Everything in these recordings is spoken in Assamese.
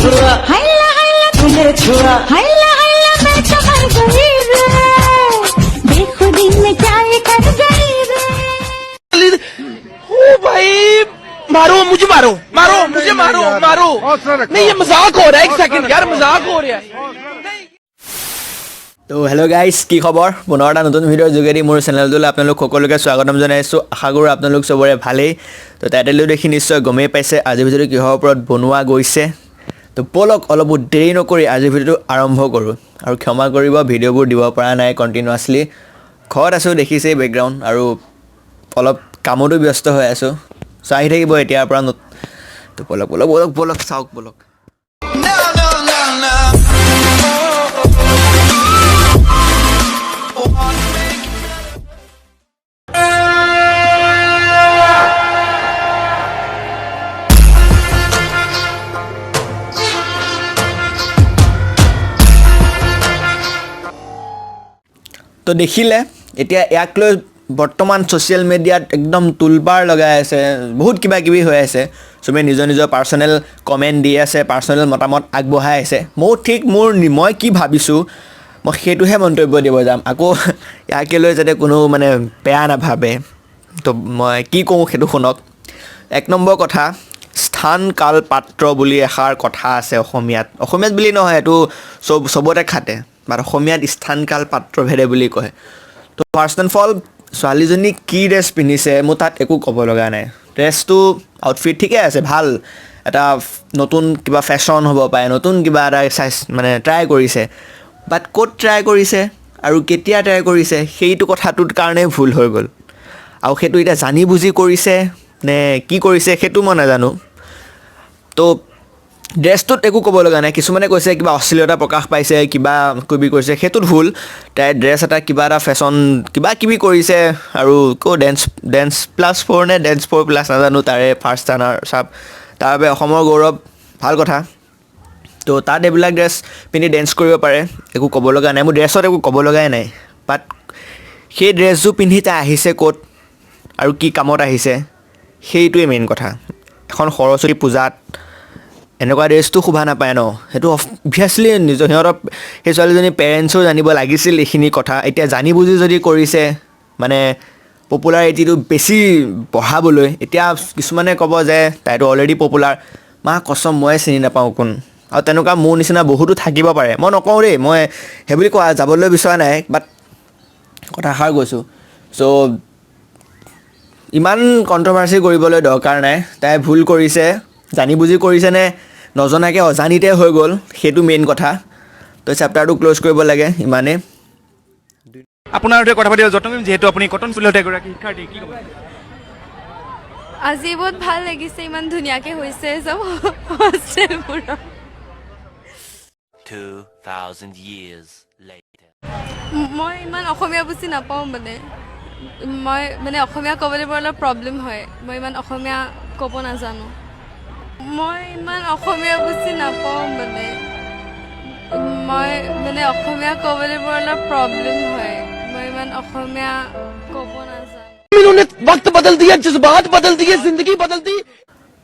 छुआ हैला हैला तुझे छुआ हैला हैला मैं तो मर गई रे बेखुदी में क्या ये कर गई रे ओ भाई मारो मुझे मारो मारो मुझे मारो मारो नहीं ये मजाक हो रहा है एक सेकंड यार मजाक हो रहा है তো হেল্ল' গাইজ কি খবৰ পুনৰ এটা নতুন ভিডিঅ'ৰ যোগেদি মোৰ চেনেলটোলৈ আপোনালোক সকলোকে স্বাগতম জনাইছোঁ আশা কৰোঁ আপোনালোক চবৰে ভালেই তো টাইটেলটো দেখি নিশ্চয় গমেই পাইছে আজিৰ ভিডিঅ'টো কিহৰ ওপৰত বনোৱা গৈছে তো ব'লক অলপ দেৰি নকৰি আজিৰ ভিডিঅ'টো আৰম্ভ কৰোঁ আৰু ক্ষমা কৰিব ভিডিঅ'বোৰ দিব পৰা নাই কণ্টিনিউৱাছলি ঘৰত আছোঁ দেখিছেই বেকগ্ৰাউণ্ড আৰু অলপ কামতো ব্যস্ত হৈ আছোঁ চ' আহি থাকিব এতিয়াৰ পৰা তো ব'লক ব'লক ব'লক ব'লক চাওক ব'লক তো দেখিলে এতিয়া ইয়াক লৈ বৰ্তমান ছ'চিয়েল মিডিয়াত একদম তুলবাৰ লগাই আছে বহুত কিবা কিবি হৈ আছে চবে নিজৰ নিজৰ পাৰ্চনেল কমেণ্ট দি আছে পাৰ্চনেল মতামত আগবঢ়াই আছে মই কি ভাবিছোঁ মই সেইটোহে মন্তব্য দিব যাম আকৌ ইয়াকে লৈ যাতে কোনো মানে বেয়া নাভাবে তো মই কি কওঁ সেইটো শুনক এক নম্বৰ কথা স্থান কাল পাত্ৰ বুলি এষাৰ কথা আছে অসমীয়াত বুলি নহয় এইটো চবতে খাটে বাট অসমীয়াত স্থান কাল পাত্ৰ ভেদে বুলি কয় তো ফাৰ্ষ্ট এণ্ড ফল ছোৱালীজনী কি ড্ৰেছ পিন্ধিছে মোৰ তাত একো ক'ব লগা নাই ড্ৰেছটো আউটফিট ঠিকে আছে ভাল এটা নতুন কিবা ফেশ্বন হ'ব পাৰে নতুন কিবা এটা মানে ট্ৰাই কৰিছে বাট ক'ত ট্ৰাই কৰিছে আৰু কেতিয়া ট্ৰাই কৰিছে সেইটো কথাটোৰ কাৰণে ভুল হৈ গ'ল আৰু সেইটো এতিয়া জানি বুজি কৰিছে নে কি কৰিছে সেইটো মই নাজানো তো ড্ৰেছটোত একো ক'ব লগা নাই কিছুমানে কৈছে কিবা অশ্লীলতা প্ৰকাশ পাইছে কিবা কিবি কৰিছে সেইটোত ভুল তাই ড্ৰেছ এটা কিবা এটা ফেশ্বন কিবা কিবি কৰিছে আৰু ডেন্স +4 নে ডেন্স 4+ নাজানো তাৰে ফাৰ্ষ্ট ৰানাৰ চাপ তাৰ বাবে অসমৰ গৌৰৱ ভাল কথা তো তাত এইবিলাক ড্ৰেছ পিন্ধি ডেন্স কৰিব পাৰে একো ক'ব লগা নাই মোৰ ড্ৰেছত একো ক'ব লগাই নাই বাট সেই ড্ৰেছযোৰ পিন্ধি তাই আহিছে ক'ত আৰু কি কামত আহিছে সেইটোৱে মেইন কথা এখন সৰস্বতী পূজাত এনেকুৱা ড্ৰেছটো শোভা নাপায় ন সেইটো অবভিয়াছলি সিহঁতৰ সেই ছোৱালীজনী পেৰেণ্টছো জানিব লাগিছিল এইখিনি কথা এতিয়া জানি বুজি যদি কৰিছে মানে পপুলাৰিটিটো বেছি বঢ়াবলৈ এতিয়া কিছুমানে ক'ব যে তাইতো অলৰেডি পপুলাৰ মা কচম মই চিনি নাপাওঁ কোন আৰু তেনেকুৱা মোৰ নিচিনা বহুতো থাকিব পাৰে মই নকওঁ দেই মই সেইবুলি কোৱা যাবলৈ বিচৰা নাই বাট কথাষাৰ কৈছোঁ চ' ইমান কণ্ট্ৰভাৰ্চি কৰিবলৈ দৰকাৰ নাই তাই ভুল কৰিছে জানি বুজি কৰিছে নে নজনাকৈ অজানিতে হৈ গ'ল সেইটো মেইন কথা তো চেপ্টাৰটো ক্ল'জ কৰিব লাগে ইমানেই আপোনাৰ সৈতে কথা পাতি যতন যিহেতু আপুনি কটন স্কুলত এগৰাকী শিক্ষাৰ্থী কি ক'ব আজি বহুত ভাল লাগিছে ইমান ধুনীয়াকৈ হৈছে চব হোষ্টেলবোৰত 2000 years later মই ইমান অসমীয়া বুজি নাপাওঁ মানে অসমীয়া ক'বলৈ বৰ অলপ প্ৰব্লেম হয় মই ইমান অসমীয়া ক'ব নাজানো মই ইমান অসমীয়া বুজি নাপাওঁ মই অসমীয়া ক'বলৈ বৰ অলপ প্ৰব্লেম হয় মই ইমান অসমীয়া ক'ব নাজানো इन्होंने वक्त बदल दिया जज्बात बदल दिए जिंदगी बदल दी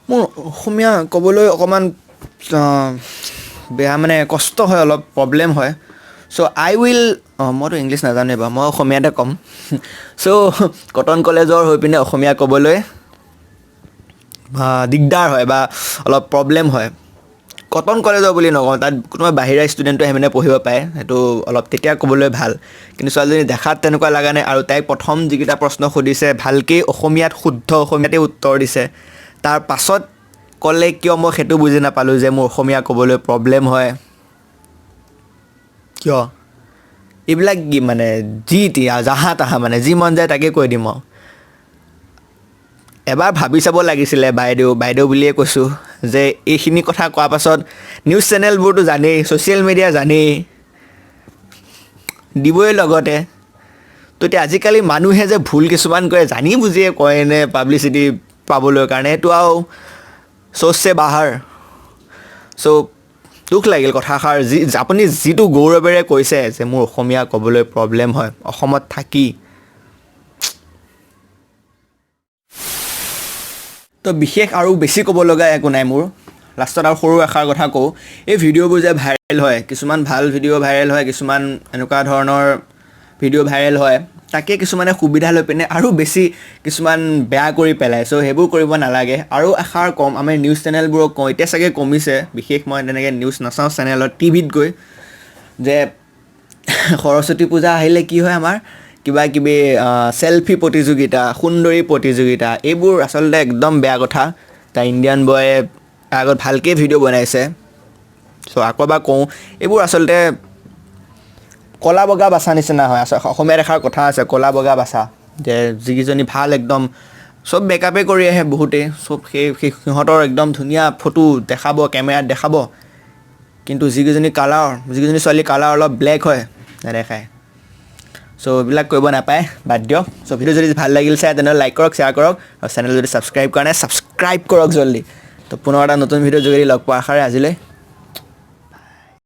মোৰ অসমীয়া ক'বলৈ অকণমান বেয়া মানে কষ্ট হয় অলপ প্ৰব্লেম হয় চ' আই উইল মইতো ইংলিছ নাজানো বাৰু মই অসমীয়াতে ক'ম চ' কটন কলেজৰ হৈ পিনে অসমীয়া ক'বলৈ দিগদাৰ হয় বা অলপ প্ৰব্লেম হয় কটন কলেজৰ বুলি নকওঁ তাত কোনোবা বাহিৰা ষ্টুডেণ্টো আহি মানে পঢ়িব পাৰে সেইটো অলপ তেতিয়া ক'বলৈ ভাল কিন্তু ছোৱালীজনী দেখাত তেনেকুৱা লগা নাই আৰু তাইক প্ৰথম যিকেইটা প্ৰশ্ন সুধিছে ভালকৈ অসমীয়াত শুদ্ধ অসমীয়াতে উত্তৰ দিছে তাৰ পাছত ক'লে কিয় মই সেইটো বুজি নাপালোঁ যে মোৰ অসমীয়া ক'বলৈ প্ৰব্লেম হয় কিয় এইবিলাক কি মানে যি টি জাহা তাহা মানে যি মন যায় তাকে কৈ দিম আৰু এবাৰ ভাবি চাব লাগিছিলে বাইদেউ বুলিয়ে কৈছোঁ যে এইখিনি কথা কোৱাৰ পাছত নিউজ চেনেলবোৰতো জানেই ছ'চিয়েল মিডিয়া জানেই দিবই লগতে তো এতিয়া আজিকালি মানুহে যে ভুল কিছুমান কৰে জানি বুজিয়ে কয় নে পাব্লিচিটি পাবলৈ কাৰণে সেইটো আৰু চ'চছে বাহাৰ চ' দুখ লাগিল কথাষাৰ আপুনি যিটো গৌৰৱেৰে কৈছে যে মোৰ অসমীয়া ক'বলৈ প্ৰব্লেম হয় অসমত থাকি তো বিশেষ আৰু বেছি ক'ব লগা একো নাই মোৰ লাষ্টত আৰু সৰু এষাৰ কথা কওঁ, এই ভিডিঅ'বোৰ যে ভাইৰেল হয়, কিছুমান ভাল ভিডিঅ' ভাইৰেল হয়, কিছুমান এনেকুৱা ধৰণৰ ভিডিঅ' ভাইৰেল হয়, তাকে কিছুমানে সুবিধা লৈ পিনে আৰু বেছি কিছুমান বেয়া কৰি পেলায়। চ' সেইবোৰ কৰিব নালাগে। আৰু এষাৰ কম, আমি নিউজ চেনেলবোৰক কওঁ, এতিয়া চাগে কমিছে, বিশেষ মই তেনেকৈ নিউজ নাচাওঁ চেনেলত, টিভিত গৈ, যে সৰস্বতী পূজা আহিলে কি হয় আমাৰ কিবা কিবি চেলফি প্ৰতিযোগিতা, সুন্দৰী প্ৰতিযোগিতা, এইবোৰ আচলতে একদম বেয়া কথা। তাৰ ইণ্ডিয়ান বয়ে আগত ভালকৈ ভিডিঅ' বনাইছে। চ' আকৌ এবাৰ কওঁ, এইবোৰ আচলতে কলা বগা বাচা নিচিনা হয়। অসমীয়াত এষাৰ কথা আছে, কলা বগা বাচা, যে যিকেইজনী ভাল একদম চব মেকআপে কৰি আহে বহুতেই, চব সেই সিহঁতৰ একদম ধুনীয়া ফটো দেখাব, কেমেৰাত দেখাব, কিন্তু যিকেইজনী ছোৱালী কালাৰ অলপ ব্লেক হয় নেদেখায়। চ' এইবিলাক কৰিব নাপায়, বাদ দিয়ক। চ' ভিডিঅ' যদি ভাল লাগিল চাই তেনেহ'লে লাইক কৰক, শ্বেয়াৰ কৰক, আৰু চেনেল যদি ছাবস্ক্ৰাইব কৰা নাই ছাবস্ক্ৰাইব কৰক জল্দি। তো পুনৰ এটা নতুন ভিডিঅ'ৰ যোগেদি লগ পোৱাৰ আশাৰে আজিলৈ